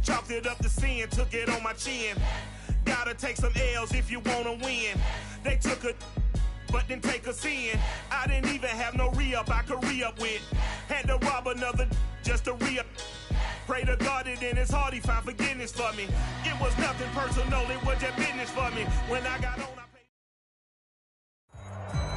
Chalked it up to sin, took it on my chin. Gotta take some L's if you wanna win. They took a but didn't take us in. I didn't even have no re-up I could re-up with. Had to rob another just to re-up. Pray to God that in his heart he found forgiveness for me. It was nothing personal, it was just business for me. When I got on,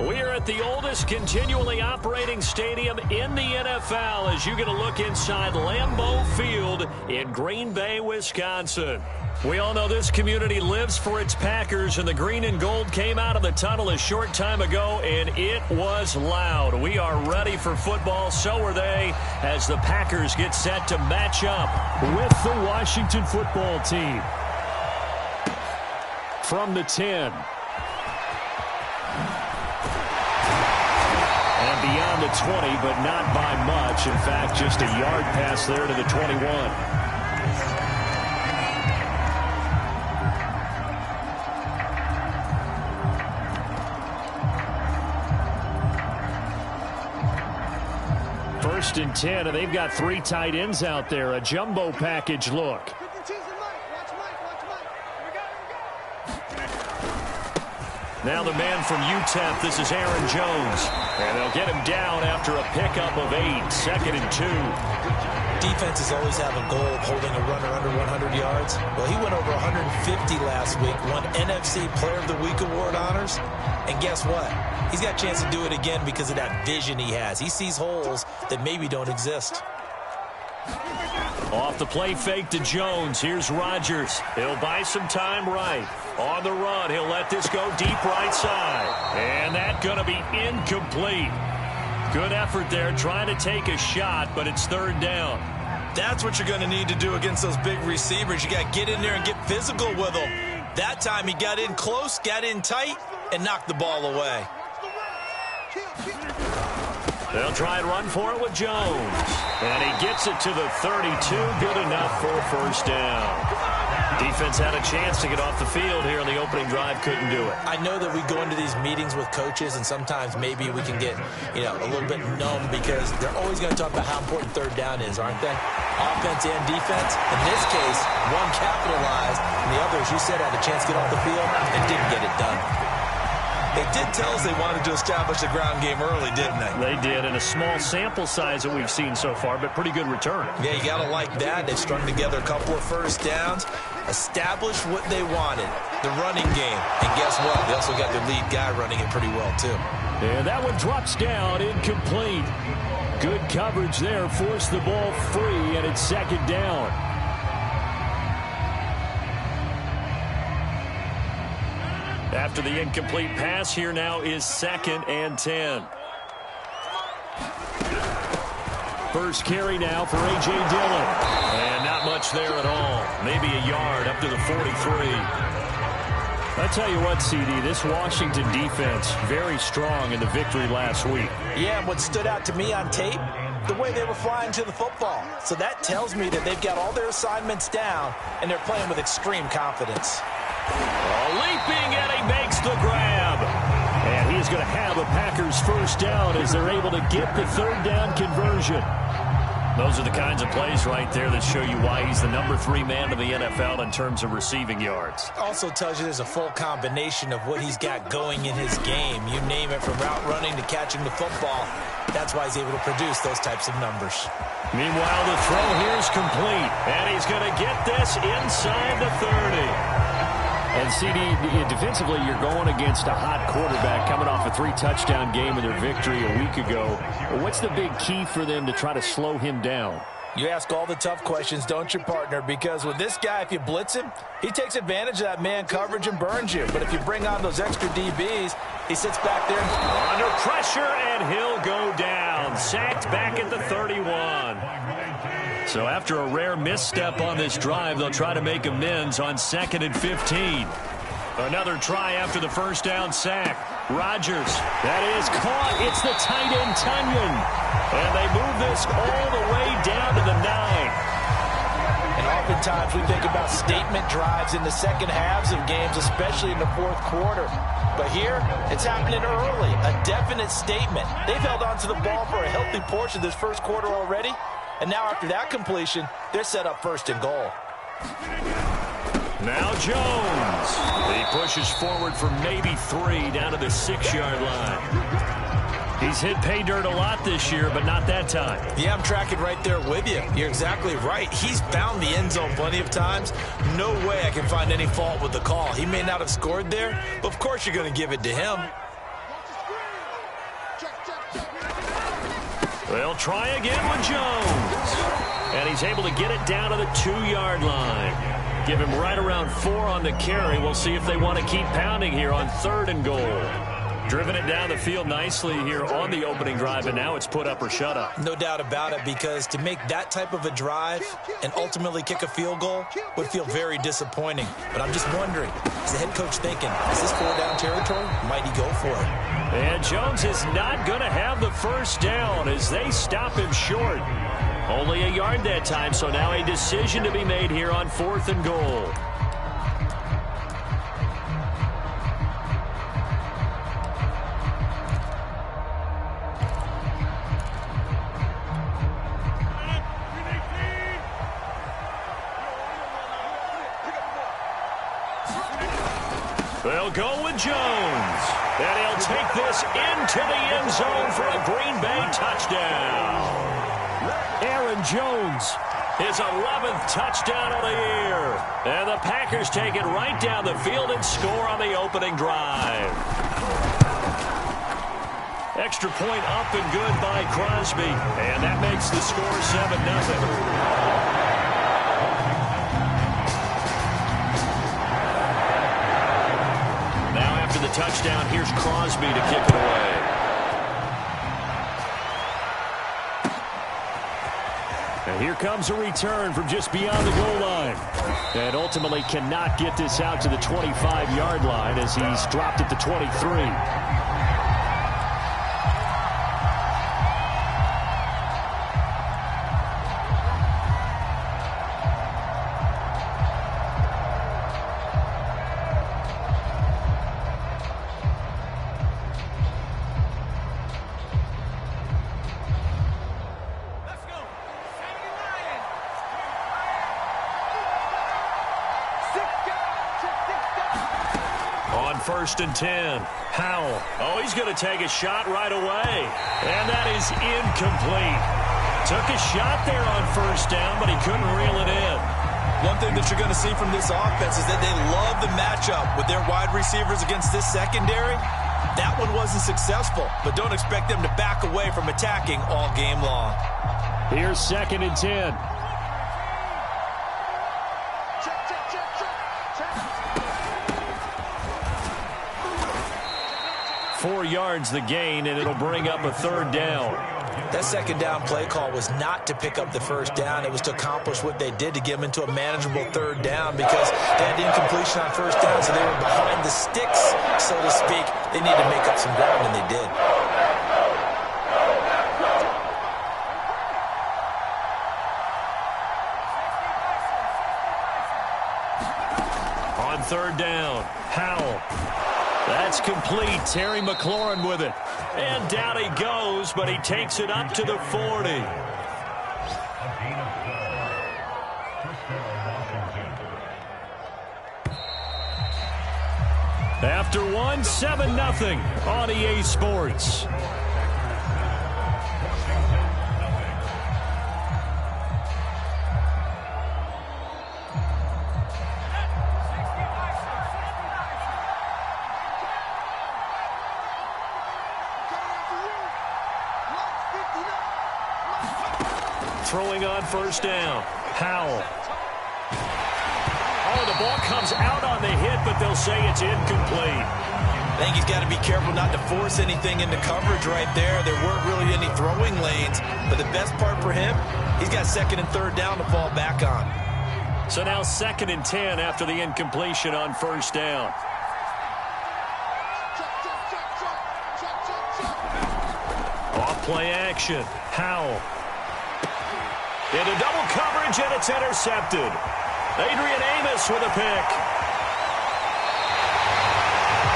We are at the oldest continually operating stadium in the NFL as you get a look inside Lambeau Field in Green Bay, Wisconsin. We all know this community lives for its Packers, and the green and gold came out of the tunnel a short time ago, and it was loud. We are ready for football, so are they, as the Packers get set to match up with the Washington football team. From the 10. And beyond the 20, but not by much. In fact, just a yard pass there to the 21. First and 10, and they've got 3 tight ends out there. A jumbo package look. Now the man from UTEP, this is Aaron Jones. And they'll get him down after a pickup of 8, 2nd and 2. Defenses always have a goal of holding a runner under 100 yards. Well, he went over 150 last week, won NFC Player of the Week award honors. And guess what? He's got a chance to do it again because of that vision he has. He sees holes that maybe don't exist. Off the play fake to Jones. Here's Rodgers. He'll buy some time right. On the run, he'll let this go deep right side. And that's going to be incomplete. Good effort there, trying to take a shot, but it's 3rd down. That's what you're going to need to do against those big receivers. You got to get in there and get physical with them. That time he got in close, got in tight, and knocked the ball away. They'll try and run for it with Jones. And he gets it to the 32. Good enough for a 1st down. Defense had a chance to get off the field here in the opening drive. Couldn't do it. I know that we go into these meetings with coaches, and sometimes maybe we can get, a little bit numb because they're always going to talk about how important 3rd down is, aren't they? Offense and defense. In this case, one capitalized, and the other, as you said, had a chance to get off the field and didn't get it done. They did tell us they wanted to establish the ground game early, didn't they? They did, in a small sample size that we've seen so far, but pretty good return. Yeah, you got to like that. They've strung together a couple of 1st downs, established what they wanted, the running game. And guess what? They also got their lead guy running it pretty well, too. And that one drops down, incomplete. Good coverage there, forced the ball free, and it's 2nd down. After the incomplete pass, here now is 2nd and 10. First carry now for A.J. Dillon. And not much there at all. Maybe a yard up to the 43. I tell you what, CD, this Washington defense, very strong in the victory last week. Yeah, and what stood out to me on tape, the way they were flying to the football. So that tells me that they've got all their assignments down, and they're playing with extreme confidence. Leaping, and he makes the grab. And he's going to have a Packers 1st down as they're able to get the 3rd down conversion. Those are the kinds of plays right there that show you why he's the number 3 man in the NFL in terms of receiving yards. Also tells you there's a full combination of what he's got going in his game. You name it, from route running to catching the football. That's why he's able to produce those types of numbers. Meanwhile, the throw here is complete. And he's going to get this inside the 30. And, CD, defensively, you're going against a hot quarterback coming off a 3-touchdown game in their victory a week ago. What's the big key for them to try to slow him down? You ask all the tough questions, don't you, partner? Because with this guy, if you blitz him, he takes advantage of that man coverage and burns you. But if you bring on those extra DBs, he sits back there. Under pressure, and he'll go down. Sacked back at the 31. So after a rare misstep on this drive, they'll try to make amends on 2nd and 15. Another try after the 1st down sack. Rodgers, that is caught. It's the tight end, Tunyon. And they move this all the way down to the 9. And oftentimes we think about statement drives in the second halves of games, especially in the 4th quarter. But here, it's happening early. A definite statement. They've held on to the ball for a healthy portion of this 1st quarter already. And now after that completion, they're set up 1st and goal. Now Jones. He pushes forward for maybe 3 down to the 6-yard line. He's hit pay dirt a lot this year, but not that time. Yeah, I'm tracking right there with you. You're exactly right. He's found the end zone plenty of times. No way I can find any fault with the call. He may not have scored there, but of course you're going to give it to him. They'll try again with Jones. And he's able to get it down to the 2-yard line. Give him right around 4 on the carry. We'll see if they want to keep pounding here on 3rd and goal. Driven it down the field nicely here on the opening drive, and now it's put up or shut up. No doubt about it, because to make that type of a drive and ultimately kick a field goal would feel very disappointing. But I'm just wondering, is the head coach thinking, is this 4-down territory? Might he go for it? And Jones is not going to have the first down as they stop him short. Only a yard that time, so now a decision to be made here on 4th and goal. They'll go with Jones. And he'll take this into the end zone for a Green Bay touchdown. Aaron Jones, his 11th touchdown of the year. And the Packers take it right down the field and score on the opening drive. Extra point up and good by Crosby. And that makes the score 7-0. The touchdown, here's Crosby to kick it away. And here comes a return from just beyond the goal line. And ultimately cannot get this out to the 25-yard line as he's dropped at the 23. First and 10. Howell. Oh, he's going to take a shot right away. And that is incomplete. Took a shot there on first down, but he couldn't reel it in. One thing that you're going to see from this offense is that they love the matchup with their wide receivers against this secondary. That one wasn't successful, but don't expect them to back away from attacking all game long. Here's 2nd and 10. 4 yards the gain, and it'll bring up a 3rd down. That 2nd down play call was not to pick up the 1st down. It was to accomplish what they did to get them into a manageable 3rd down because they had incompletion on 1st down, so they were behind the sticks, so to speak. They needed to make up some ground, and they did. On 3rd down, Howell. That's complete. Terry McLaurin with it. And down he goes, but he takes it up to the 40. After one, 7-0 on EA Sports. Throwing on 1st down. Howell. Oh, the ball comes out on the hit, but they'll say it's incomplete. I think he's got to be careful not to force anything into coverage right there. There weren't really any throwing lanes, but the best part for him, he's got 2nd and 3rd down to fall back on. So now 2nd and 10 after the incompletion on 1st down. Off play action. Howell. Into double coverage, and it's intercepted. Adrian Amos with a pick.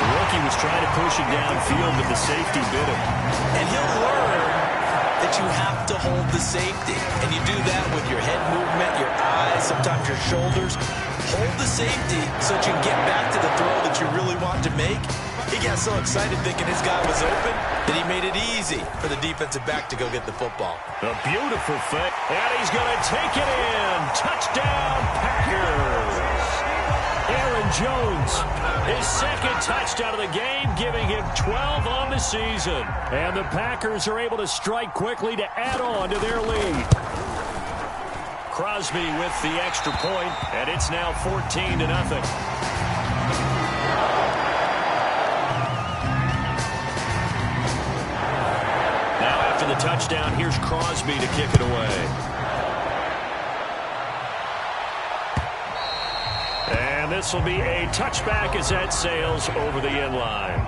The rookie was trying to push it downfield, but the safety bit him. And he'll learn that you have to hold the safety. And you do that with your head movement, your eyes, sometimes your shoulders. Hold the safety so that you can get back to the throw that you really want to make. He got so excited thinking his guy was open that he made it easy for the defensive back to go get the football. A beautiful fake, and he's going to take it in. Touchdown, Packers. Aaron Jones, his second touchdown of the game, giving him 12 on the season. And the Packers are able to strike quickly to add on to their lead. Crosby with the extra point, and it's now 14-0. Now after the touchdown, here's Crosby to kick it away. And this will be a touchback as that sails over the end line.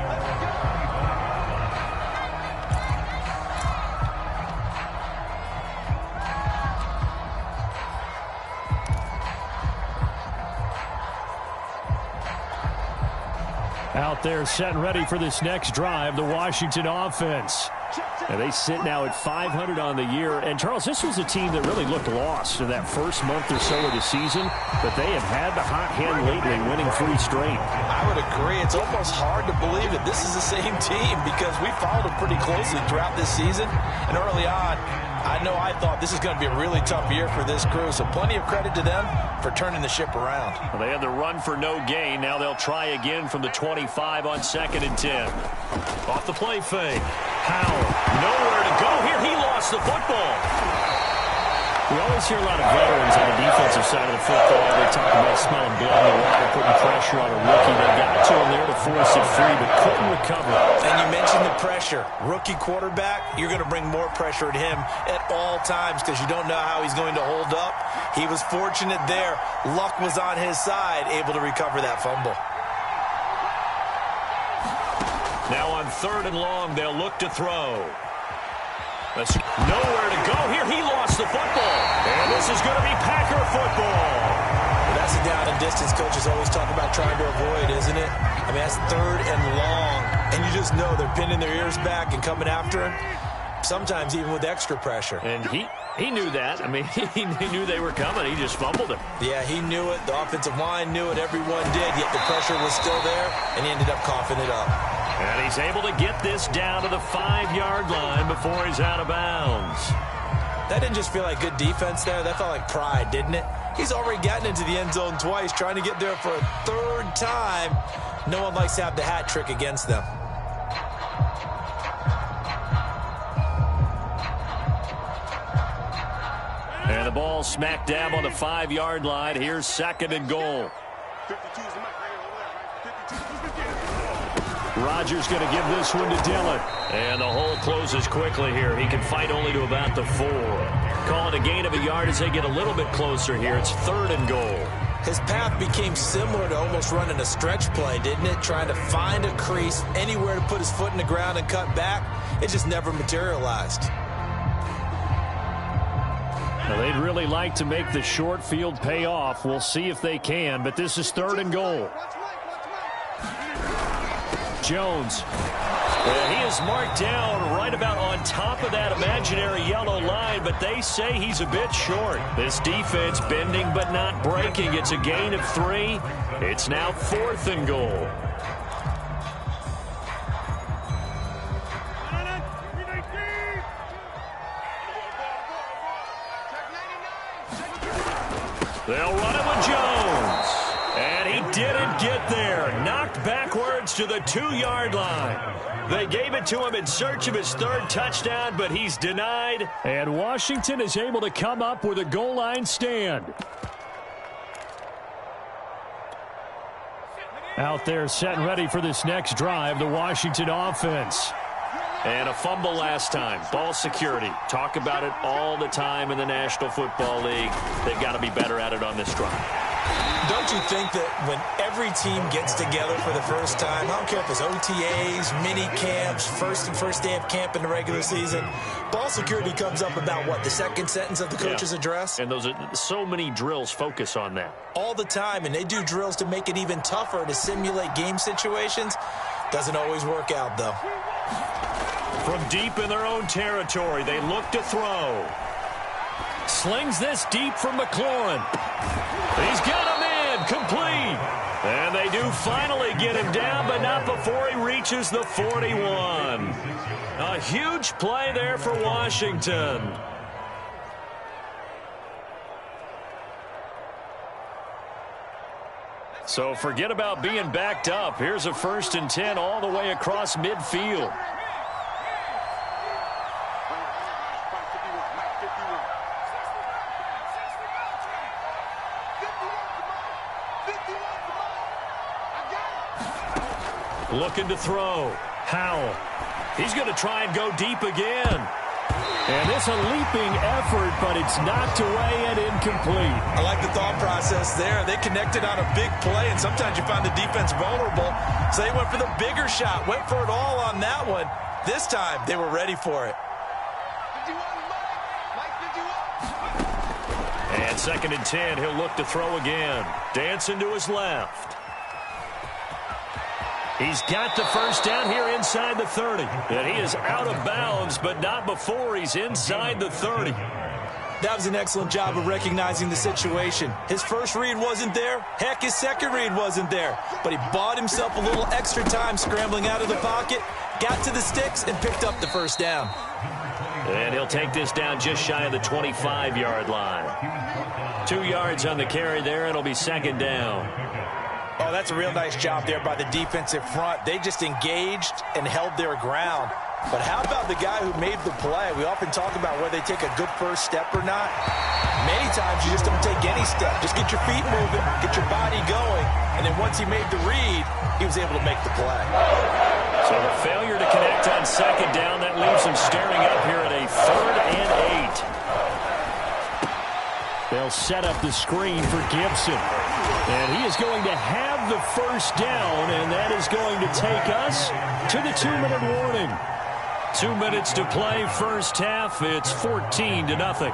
Out there set and ready for this next drive, the Washington offense. And they sit now at 500 on the year. And, Charles, this was a team that really looked lost in that first month or so of the season, but they have had the hot hand lately, winning 3 straight. I would agree. It's almost hard to believe that this is the same team because we followed them pretty closely throughout this season. And early on, I thought this is going to be a really tough year for this crew, so plenty of credit to them for turning the ship around. Well, they had the run for no gain. Now they'll try again from the 25 on 2nd and 10. Off the play fake. Howell, nowhere to go here. He lost the football. We always hear a lot of veterans on the defensive side of the football. They talk about smelling blood in the water, putting pressure on a rookie. They got to him there to force it free, but couldn't recover. And you mentioned the pressure. Rookie quarterback, you're going to bring more pressure at him at all times because you don't know how he's going to hold up. He was fortunate there. Luck was on his side, able to recover that fumble. Now on 3rd and long, they'll look to throw. That's nowhere to go here. He lost the football. And this is going to be Packer football. Well, that's the down and distance coaches always talk about trying to avoid, isn't it? I mean, that's 3rd and long. And you just know they're pinning their ears back and coming after him. Sometimes even with extra pressure. And he knew that. I mean, he knew they were coming. He just fumbled it. Yeah, he knew it. The offensive line knew it. Everyone did. Yet the pressure was still there. And he ended up coughing it up. And he's able to get this down to the 5-yard line before he's out of bounds. That didn't just feel like good defense there. That felt like pride, didn't it? He's already gotten into the end zone twice, trying to get there for a 3rd time. No one likes to have the hat trick against them. And the ball smack dab on the 5-yard line. Here's 2nd and goal. Rodgers going to give this one to Dillon. And the hole closes quickly here. He can fight only to about the 4. Call it a gain of a yard as they get a little bit closer here. It's 3rd and goal. His path became similar to almost running a stretch play, didn't it? Trying to find a crease, anywhere to put his foot in the ground and cut back. It just never materialized. Well, they'd really like to make the short field pay off. We'll see if they can, but this is 3rd and goal. Jones. Well, he is marked down right about on top of that imaginary yellow line, but they say he's a bit short. This defense bending but not breaking. It's a gain of 3. It's now 4th and goal. They'll run it with Jones. And he didn't get there. Knocked backwards to the 2-yard line. They gave it to him in search of his 3rd touchdown, but he's denied. And Washington is able to come up with a goal line stand. Out there set and ready for this next drive, the Washington offense. And a fumble last time. Ball security. Talk about it all the time in the National Football League. They've got to be better at it on this drive. Don't you think that when every team gets together for the first time, I don't care if it's OTAs, mini camps, first day of camp in the regular season, ball security comes up about what, the 2nd sentence of the coach's address? And those are so many drills focus on that. All the time, and they do drills to make it even tougher to simulate game situations. Doesn't always work out, though. From deep in their own territory, they look to throw. Slings this deep from McLaurin. He's got him in, complete. And they do finally get him down, but not before he reaches the 41. A huge play there for Washington. So forget about being backed up. Here's a 1st and 10 all the way across midfield. Looking to throw. Howell. He's going to try and go deep again. And it's a leaping effort, but it's knocked away and incomplete. I like the thought process there. They connected on a big play, and sometimes you find the defense vulnerable. So they went for the bigger shot, went for it all on that one. This time, they were ready for it. And 2nd and 10, he'll look to throw again. Dancing to his left. He's got the 1st down here inside the 30. And he is out of bounds, but not before he's inside the 30. That was an excellent job of recognizing the situation. His first read wasn't there. Heck, his second read wasn't there. But he bought himself a little extra time scrambling out of the pocket, got to the sticks, and picked up the 1st down. And he'll take this down just shy of the 25-yard line. 2 yards on the carry there. It'll be 2nd down. Oh, that's a real nice job there by the defensive front. They just engaged and held their ground. But how about the guy who made the play? We often talk about whether they take a good first step or not. Many times you just don't take any step. Just get your feet moving, get your body going, and then once he made the read, he was able to make the play. So the failure to connect on 2nd down, that leaves him staring up here at a 3rd and 8. They'll set up the screen for Gibson. And he is going to have the 1st down, and that is going to take us to the 2-minute warning. 2 minutes to play, first half. It's 14-0.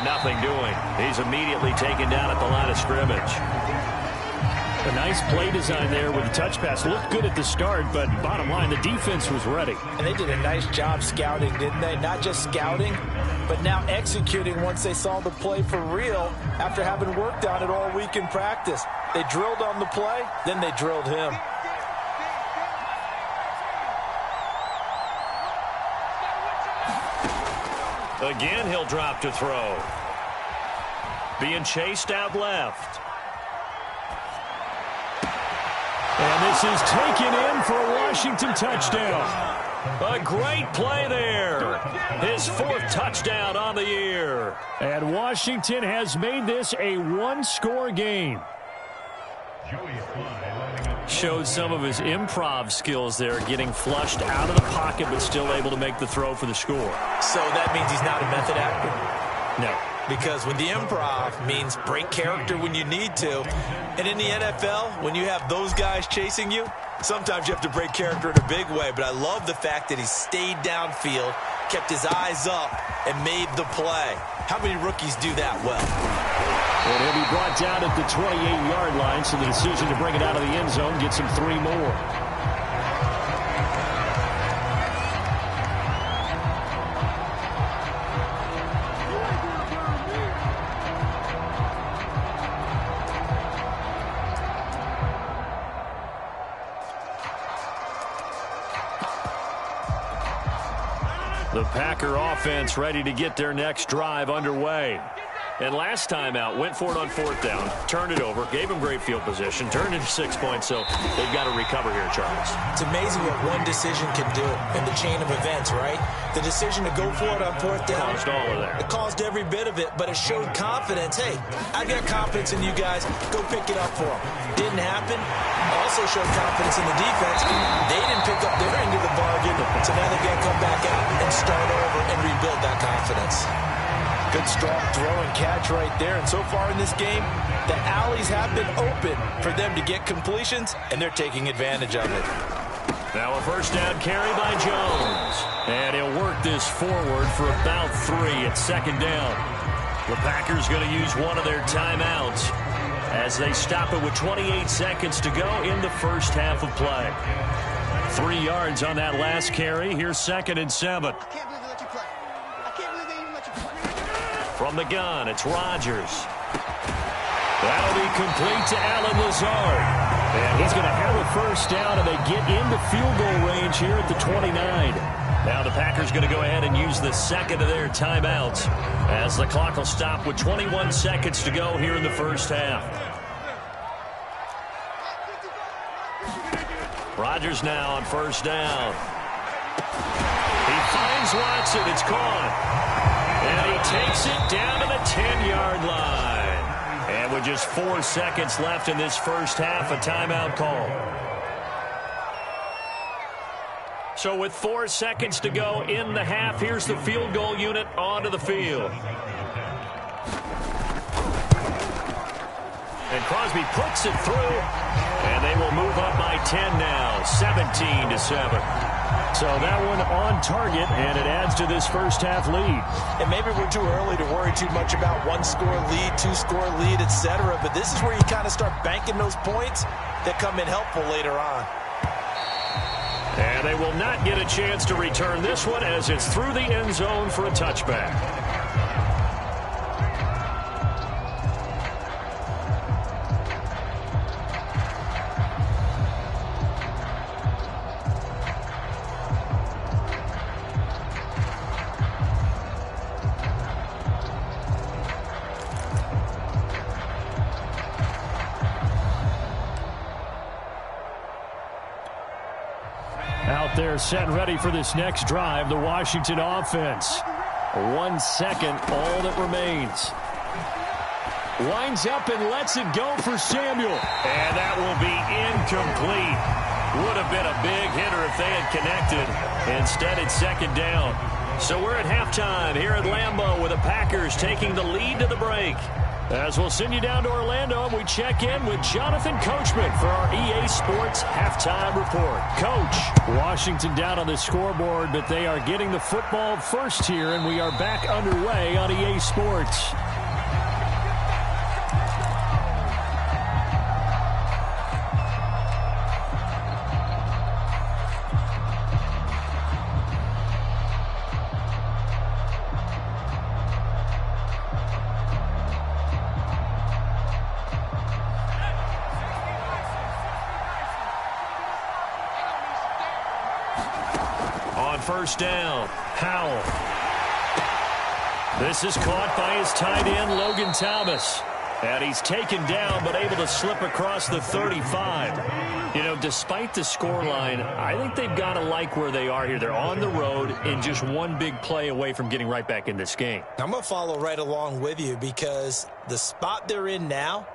Nothing doing. He's immediately taken down at the line of scrimmage. A nice play design there with the touch pass. Looked good at the start, but bottom line, the defense was ready. And they did a nice job scouting, didn't they? Not just scouting, but now executing once they saw the play for real after having worked on it all week in practice. They drilled on the play, then they drilled him. Again, he'll drop to throw. Being chased out left. And this is taken in for a Washington touchdown. A great play there. His 4th touchdown on the year. And Washington has made this a 1-score game. Showed some of his improv skills there, getting flushed out of the pocket but still able to make the throw for the score. So that means he's not a method actor? No. Because with the improv means break character when you need to. And in the NFL, when you have those guys chasing you, sometimes you have to break character in a big way. But I love the fact that he stayed downfield, kept his eyes up, and made the play. How many rookies do that well? And he'll be brought down at the 28-yard line, so the decision to bring it out of the end zone gets him 3 more. The Packer offense ready to get their next drive underway. And last time out, went for it on 4th down, turned it over, gave them great field position, turned into 6 points, so they've got to recover here, Charles. It's amazing what one decision can do in the chain of events, right? The decision to go for it on 4th down. Caused all of that. It caused every bit of it, but it showed confidence. Hey, I've got confidence in you guys. Go pick it up for them. Didn't happen. Also showed confidence in the defense. They didn't pick up their end of the bargain, so now they've got to come back out and start over and rebuild that confidence. Good strong throw and catch right there. And so far in this game, the alleys have been open for them to get completions, and they're taking advantage of it. Now a first down carry by Jones. And he'll work this forward for about 3 at 2nd down. The Packers going to use one of their timeouts as they stop it with 28 seconds to go in the first half of play. 3 yards on that last carry. Here's 2nd and 7. From the gun, it's Rodgers. That'll be complete to Allen Lazard. And he's going to have a first down, and they get into field goal range here at the 29. Now the Packers going to go ahead and use the second of their timeouts as the clock will stop with 21 seconds to go here in the first half. Rodgers now on first down. He finds Watson. It's caught. And he takes it down to the 10-yard line. And with just 4 seconds left in this first half, a timeout call. So with 4 seconds to go in the half, here's the field goal unit onto the field. And Crosby puts it through. And they will move up by 10 now, 17-7. So that one on target, and it adds to this first half lead. And maybe we're too early to worry too much about 1-score lead, 2-score lead, etc. But this is where you kind of start banking those points that come in helpful later on. And they will not get a chance to return this one as it's through the end zone for a touchback. Out there set and ready for this next drive, the Washington offense. 1 second, all that remains. Winds up and lets it go for Samuel. And that will be incomplete. Would have been a big hitter if they had connected. Instead, it's 2nd down. So we're at halftime here at Lambeau with the Packers taking the lead to the break. As we'll send you down to Orlando, and we check in with Jonathan Coachman for our EA Sports Halftime Report. Coach, Washington down on the scoreboard, but they are getting the football first here, and we are back underway on EA Sports. First down, Howell. This is caught by his tight end, Logan Thomas. And he's taken down, but able to slip across the 35. You know, despite the scoreline, I think they've got to like where they are here. They're on the road and just one big play away from getting right back in this game. I'm going to follow right along with you because the spot they're in now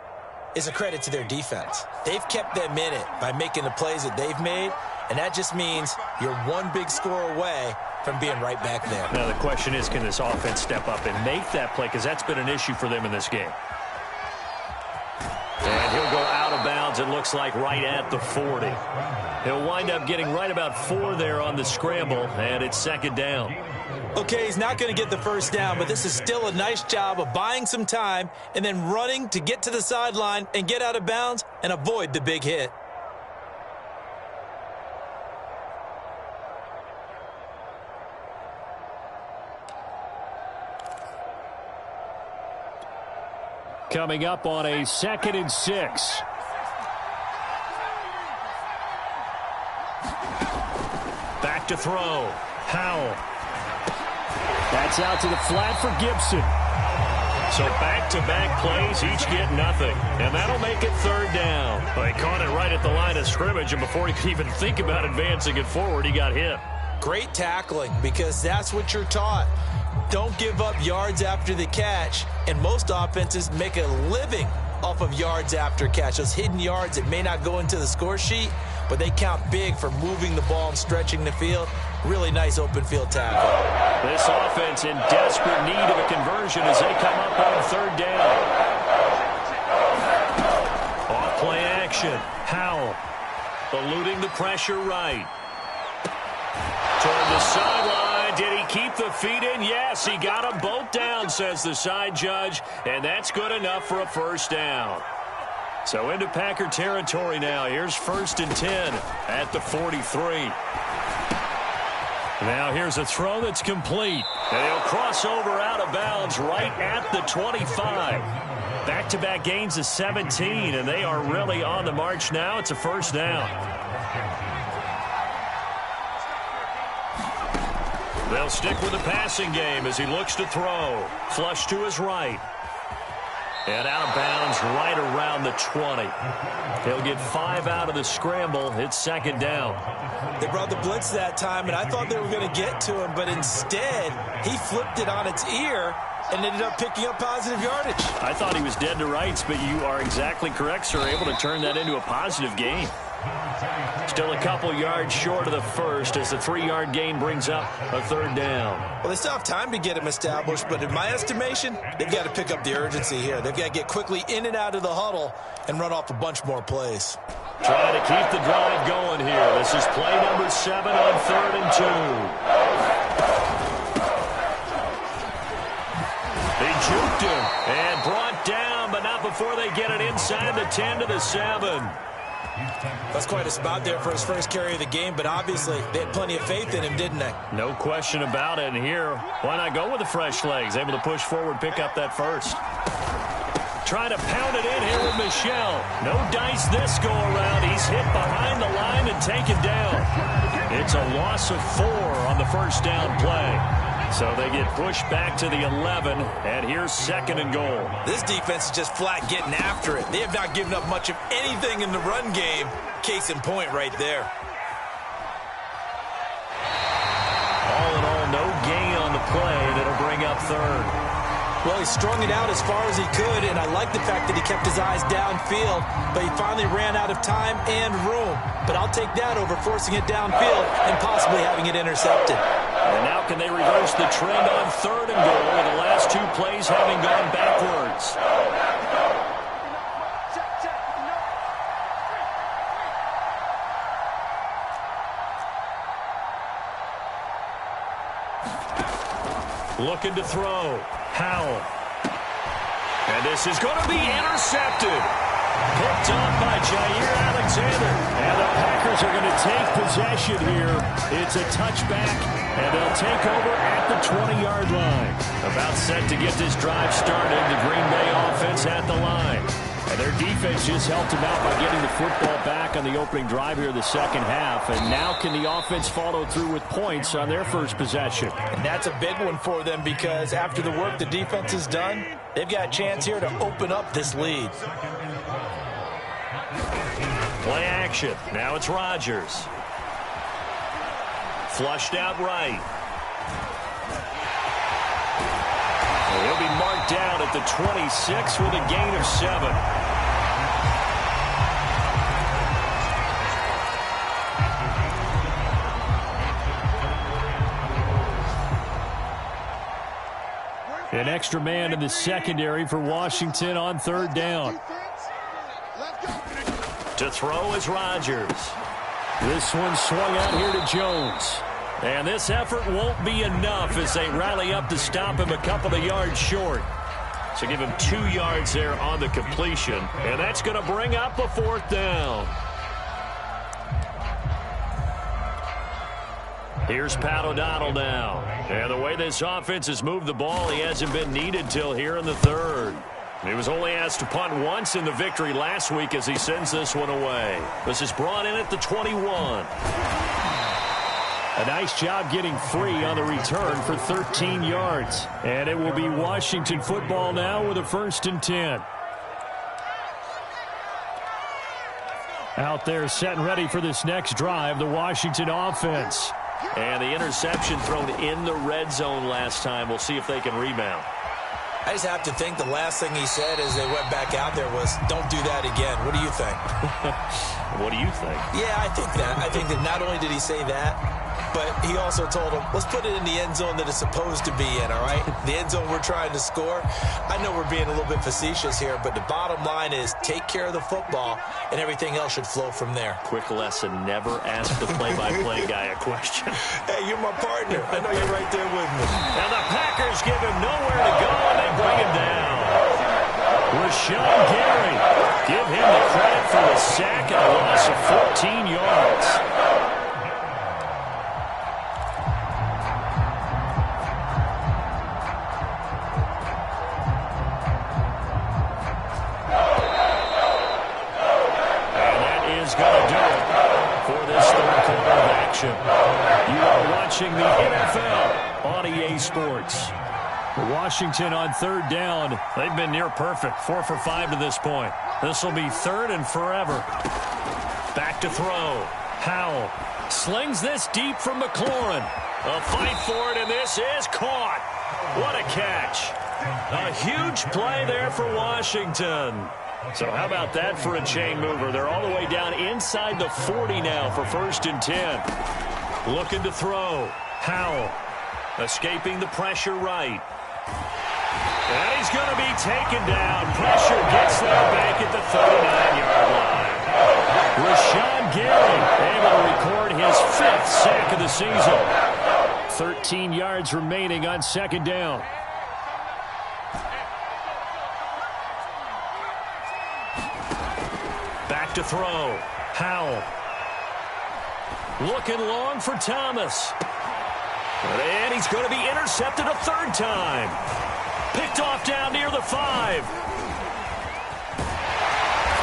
is a credit to their defense. They've kept them in it by making the plays that they've made. And that just means you're one big score away from being right back there. Now, the question is, can this offense step up and make that play? Because that's been an issue for them in this game. And he'll go out of bounds, it looks like, right at the 40. He'll wind up getting right about 4 there on the scramble, and it's 2nd down. Okay, he's not going to get the first down, but this is still a nice job of buying some time and then running to get to the sideline and get out of bounds and avoid the big hit. Coming up on a 2nd and 6. Back to throw. Howell. That's out to the flat for Gibson. So back-to-back plays, each get nothing. And that'll make it third down. They caught it right at the line of scrimmage, and before he could even think about advancing it forward, he got hit. Great tackling, because that's what you're taught. Don't give up yards after the catch. And most offenses make a living off of yards after catch. Those hidden yards that may not go into the score sheet, but they count big for moving the ball and stretching the field. Really nice open field tackle. This offense in desperate need of a conversion as they come up on third down. Off play action. Howell eluding the pressure right. Toward the sideline. Did he keep the feet in? Yes, he got them both down, says the side judge, and that's good enough for a first down. So into Packer territory now. Here's 1st and 10 at the 43. Now here's a throw that's complete. And he'll cross over out of bounds right at the 25. Back-to-back gains of 17, and they are really on the march now. It's a first down. They'll stick with the passing game as he looks to throw. Flush to his right. And out of bounds right around the 20. He'll get 5 out of the scramble. It's second down. They brought the blitz that time, and I thought they were going to get to him, but instead he flipped it on its ear and ended up picking up positive yardage. I thought he was dead to rights, but you are exactly correct, sir. Able to turn that into a positive gain. Still a couple yards short of the first as the 3-yard gain brings up a third down. Well, they still have time to get him established, but in my estimation, they've got to pick up the urgency here. They've got to get quickly in and out of the huddle and run off a bunch more plays. Trying to keep the drive going here. This is play number 7 on 3rd and 2. They juked him and brought down, but not before they get it inside the 10 to the 7. That's quite a spot there for his first carry of the game, but obviously they had plenty of faith in him, didn't they? No question about it. And here, why not go with the fresh legs? Able to push forward, pick up that first. Trying to pound it in here with Michel. No dice this go around. He's hit behind the line and taken down. It's a loss of 4 on the first down play. So they get pushed back to the 11, and here's 2nd and goal. This defense is just flat getting after it. They have not given up much of anything in the run game. Case in point right there. All in all, no gain on the play, and it'll bring up 3rd. Well, he strung it out as far as he could, and I like the fact that he kept his eyes downfield, but he finally ran out of time and room. But I'll take that over forcing it downfield and possibly having it intercepted. And now can they reverse the trend on 3rd and goal with the last 2 plays having gone backwards? Looking to throw. Howell. And this is going to be intercepted. Picked up by Jair Alexander. And the Packers are going to take possession here. It's a touchback, and they'll take over at the 20-yard line. About set to get this drive started. The Green Bay offense at the line. And their defense just helped them out by getting the football back on the opening drive here the second half. And now can the offense follow through with points on their first possession? And that's a big one for them because after the work the defense has done, they've got a chance here to open up this lead. Play action. Now it's Rodgers. Flushed out right. He'll be marked down at the 26 with a gain of 7. An extra man in the secondary for Washington on 3rd down. To throw is Rodgers. This one swung out here to Jones. And this effort won't be enough as they rally up to stop him a couple of yards short. So give him 2 yards there on the completion. And that's going to bring up a 4th down. Here's Pat O'Donnell now. And the way this offense has moved the ball, he hasn't been needed till here in the 3rd. He was only asked to punt once in the victory last week as he sends this one away. This is brought in at the 21. A nice job getting free on the return for 13 yards. And it will be Washington football now with a 1st and 10. Out there set and ready for this next drive, the Washington offense. And the interception thrown in the red zone last time. We'll see if they can rebound. I just have to think the last thing he said as they went back out there was, don't do that again. What do you think? What do you think? Yeah, I think that. I think that not only did he say that, but he also told him, let's put it in the end zone that it's supposed to be in, all right? The end zone we're trying to score. I know we're being a little bit facetious here, but the bottom line is take care of the football, and everything else should flow from there. Quick lesson, never ask the play-by-play guy a question. Hey, you're my partner. I know you're right there with me. And the Packers give him nowhere to go, and they bring him down. Rashawn Gary, give him the credit for the sack and a loss of 14 yards. You are watching the NFL on EA Sports. Washington on 3rd down. They've been near perfect. 4 for 5 to this point. This will be 3rd and forever. Back to throw. Howell slings this deep from McLaurin. A fight for it, and this is caught. What a catch. A huge play there for Washington. So how about that for a chain mover? They're all the way down inside the 40 now for 1st and 10. Looking to throw. Howell escaping the pressure right. And he's going to be taken down. Pressure gets there back at the 39-yard line. Rashawn Gary able to record his 5th sack of the season. 13 yards remaining on 2nd down. Back to throw. Howell. Looking long for Thomas. And he's going to be intercepted a 3rd time. Picked off down near the 5.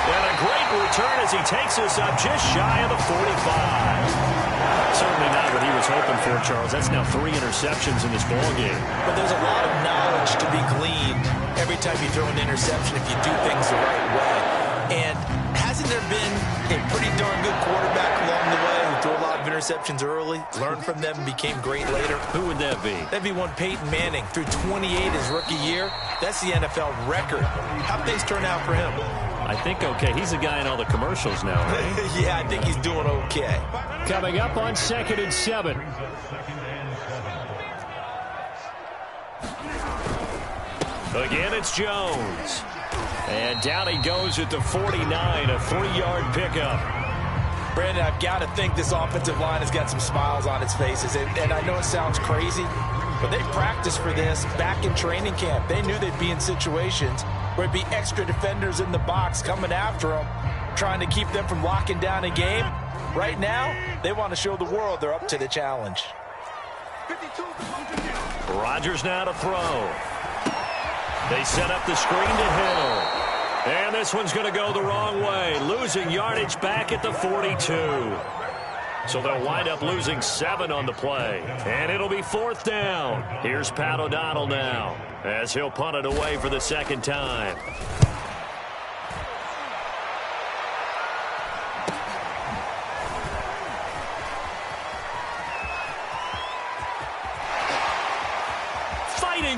And a great return as he takes us up just shy of the 45. Certainly not what he was hoping for, Charles. That's now 3 interceptions in this ballgame. But there's a lot of knowledge to be gleaned every time you throw an interception if you do things the right way. And hasn't there been a pretty darn good quarterback along the way who threw a lot of interceptions early, learned from them, and became great later? Who would that be? That'd be one Peyton Manning. Threw 28 his rookie year. That's the NFL record. How'd things turn out for him? I think okay. He's a guy in all the commercials now, right? Yeah, I think he's doing okay. Coming up on 2nd and 7. Again, it's Jones. And down he goes at the 49, a 3-yard pickup. Brandon, I've got to think this offensive line has got some smiles on its faces. And I know it sounds crazy, but they practiced for this back in training camp. They knew they'd be in situations where it'd be extra defenders in the box coming after them, trying to keep them from locking down a game. Right now, they want to show the world they're up to the challenge. Rodgers now to throw. They set up the screen to Hill. And this one's going to go the wrong way. Losing yardage back at the 42. So they'll wind up losing 7 on the play. And it'll be 4th down. Here's Pat O'Donnell now as he'll punt it away for the 2nd time.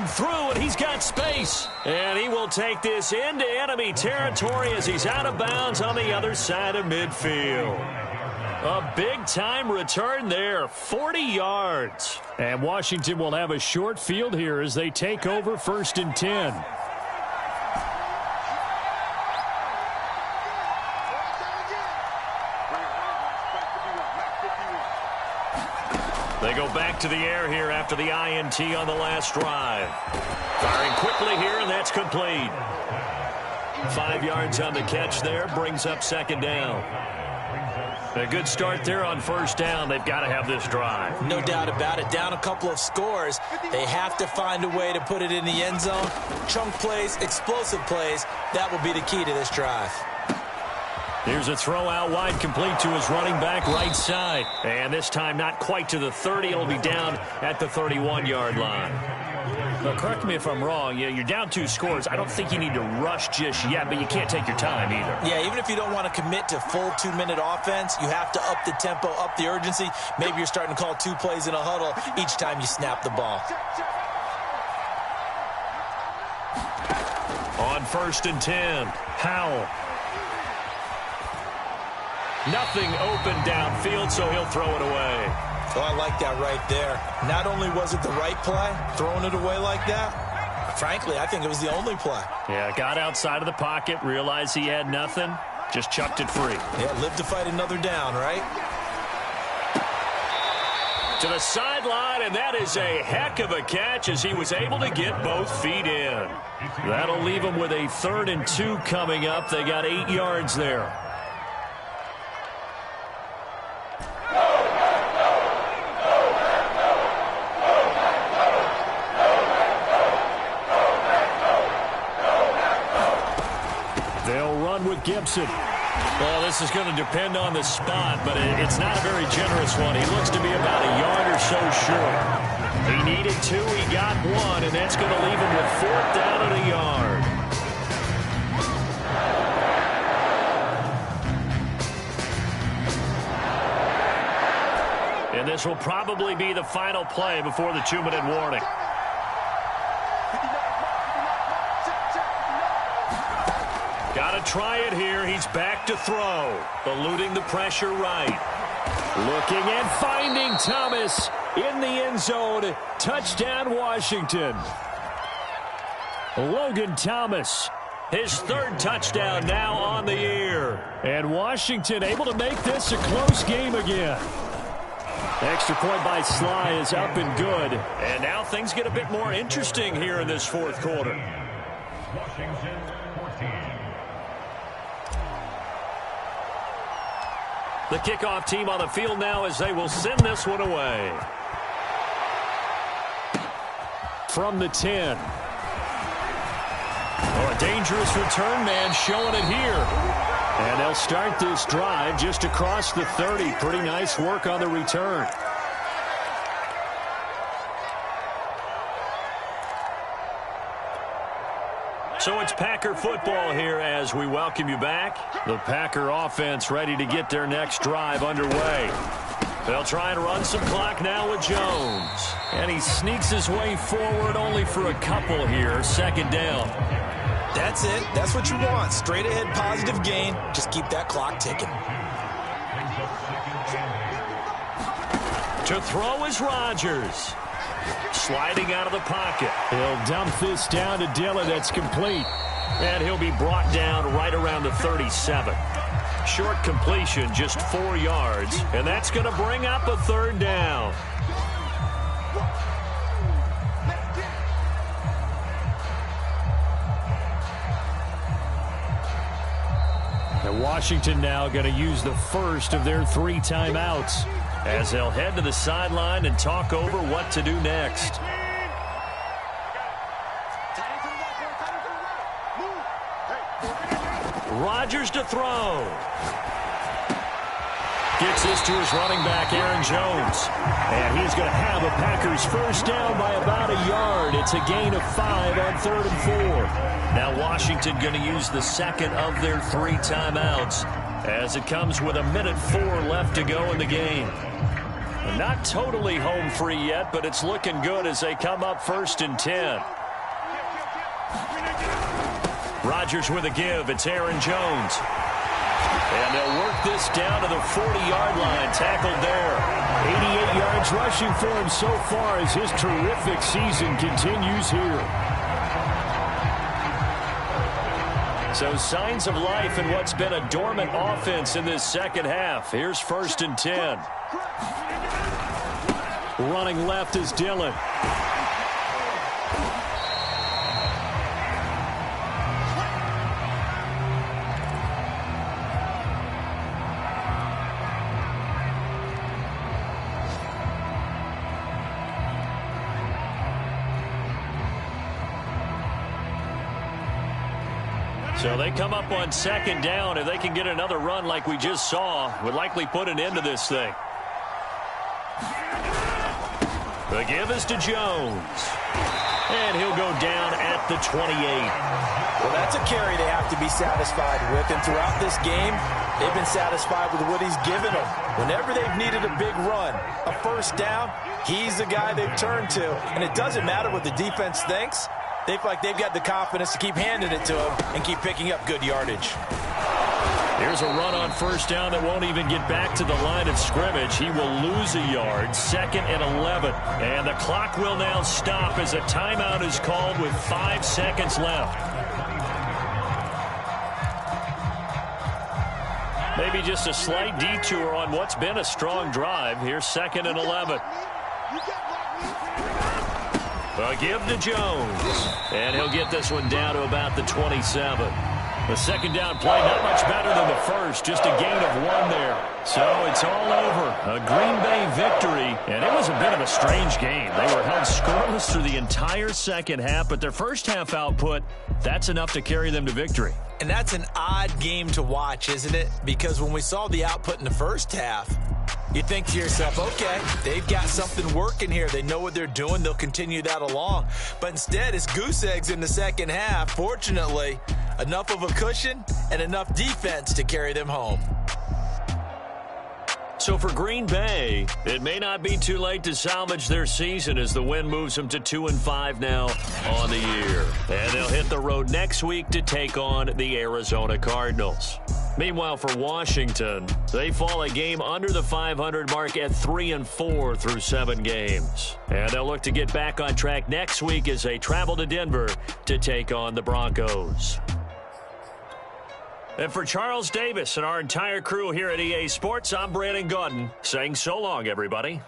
Through, and he's got space. And he will take this into enemy territory as he's out of bounds on the other side of midfield. A big-time return there, 40 yards. And Washington will have a short field here as they take over 1st and 10. They go back to the air here after the INT on the last drive. Firing quickly here, and that's complete. 5 yards on the catch there, brings up 2nd down. A good start there on 1st down. They've got to have this drive. No doubt about it. Down a couple of scores. They have to find a way to put it in the end zone. Chunk plays, explosive plays. That will be the key to this drive. Here's a throw out wide, complete to his running back right side. And this time not quite to the 30. It'll be down at the 31-yard line. Now, correct me if I'm wrong. Yeah, you're down 2 scores. I don't think you need to rush just yet, but you can't take your time either. Yeah, even if you don't want to commit to full 2-minute offense, you have to up the tempo, up the urgency. Maybe you're starting to call 2 plays in a huddle each time you snap the ball. On 1st and 10, Howell. Nothing open downfield, so he'll throw it away. Oh, I like that right there. Not only was it the right play, throwing it away like that, frankly, I think it was the only play. Yeah, got outside of the pocket, realized he had nothing, just chucked it free. Yeah, live to fight another down, right? To the sideline, and that is a heck of a catch as he was able to get both feet in. That'll leave him with a 3rd and 2 coming up. They got 8 yards there. They'll run with Gibson. Well, this is going to depend on the spot, but it's not a very generous one. He looks to be about a yard or so short. He needed 2, he got 1, and that's going to leave him with 4th down and a yard. And this will probably be the final play before the 2-minute warning. Got to try it here. He's back to throw. Eluding the pressure right. Looking and finding Thomas in the end zone. Touchdown, Washington. Logan Thomas, his 3rd touchdown now on the year. And Washington able to make this a close game again. Extra point by Sly is up and good. And now things get a bit more interesting here in this 4th quarter. Washington 14. The kickoff team on the field now as they will send this one away. From the 10. Oh, a dangerous return man showing it here. And they'll start this drive just across the 30. Pretty nice work on the return. So it's Packer football here as we welcome you back. The Packer offense ready to get their next drive underway. They'll try and run some clock now with Jones. And he sneaks his way forward only for a couple here. 2nd down. That's it. That's what you want. Straight ahead positive gain. Just keep that clock ticking. To throw is Rodgers. Sliding out of the pocket. He'll dump this down to Dillon. That's complete. And he'll be brought down right around the 37. Short completion, just 4 yards. And that's going to bring up a 3rd down. And Washington now going to use the first of their 3 timeouts as they'll head to the sideline and talk over what to do next. Rodgers to throw. Gets this to his running back, Aaron Jones. And he's going to have a Packers 1st down by about a yard. It's a gain of 5 on 3rd and 4. Now Washington going to use the 2nd of their 3 timeouts as it comes with 1:04 left to go in the game. Not totally home free yet, but it's looking good as they come up 1st and 10. Rodgers with a give. It's Aaron Jones. And they'll work this down to the 40-yard line. Tackled there. 88 yards rushing for him so far as his terrific season continues here. So signs of life in what's been a dormant offense in this 2nd half. Here's 1st and 10. Running left is Dillon. So they come up on second down. If they can get another run like we just saw, would likely put an end to this thing. The give is to Jones. And he'll go down at the 28. Well, that's a carry they have to be satisfied with. And throughout this game, they've been satisfied with what he's given them. Whenever they've needed a big run, a first down, he's the guy they've turned to. And it doesn't matter what the defense thinks. They feel like they've got the confidence to keep handing it to him and keep picking up good yardage. Here's a run on first down that won't even get back to the line of scrimmage. He will lose a yard, 2nd and 11. And the clock will now stop as a timeout is called with 5 seconds left. Maybe just a slight detour on what's been a strong drive. Here's 2nd and 11. A give to Jones. And he'll get this one down to about the 27. The second down play, not much better than the first, just a gain of 1 there. So it's all over. A Green Bay victory, and it was a bit of a strange game. They were held scoreless through the entire second half, but their first half output, that's enough to carry them to victory. And that's an odd game to watch, isn't it? Because when we saw the output in the first half, you think to yourself, okay, they've got something working here. They know what they're doing. They'll continue that along. But instead, it's goose eggs in the second half. Fortunately, enough of a cushion and enough defense to carry them home. So for Green Bay, it may not be too late to salvage their season as the win moves them to 2-5 now on the year. And they'll hit the road next week to take on the Arizona Cardinals. Meanwhile, for Washington, they fall a game under the 500 mark at 3-4 through 7 games. And they'll look to get back on track next week as they travel to Denver to take on the Broncos. And for Charles Davis and our entire crew here at EA Sports, I'm Brandon Gaudin saying so long, everybody.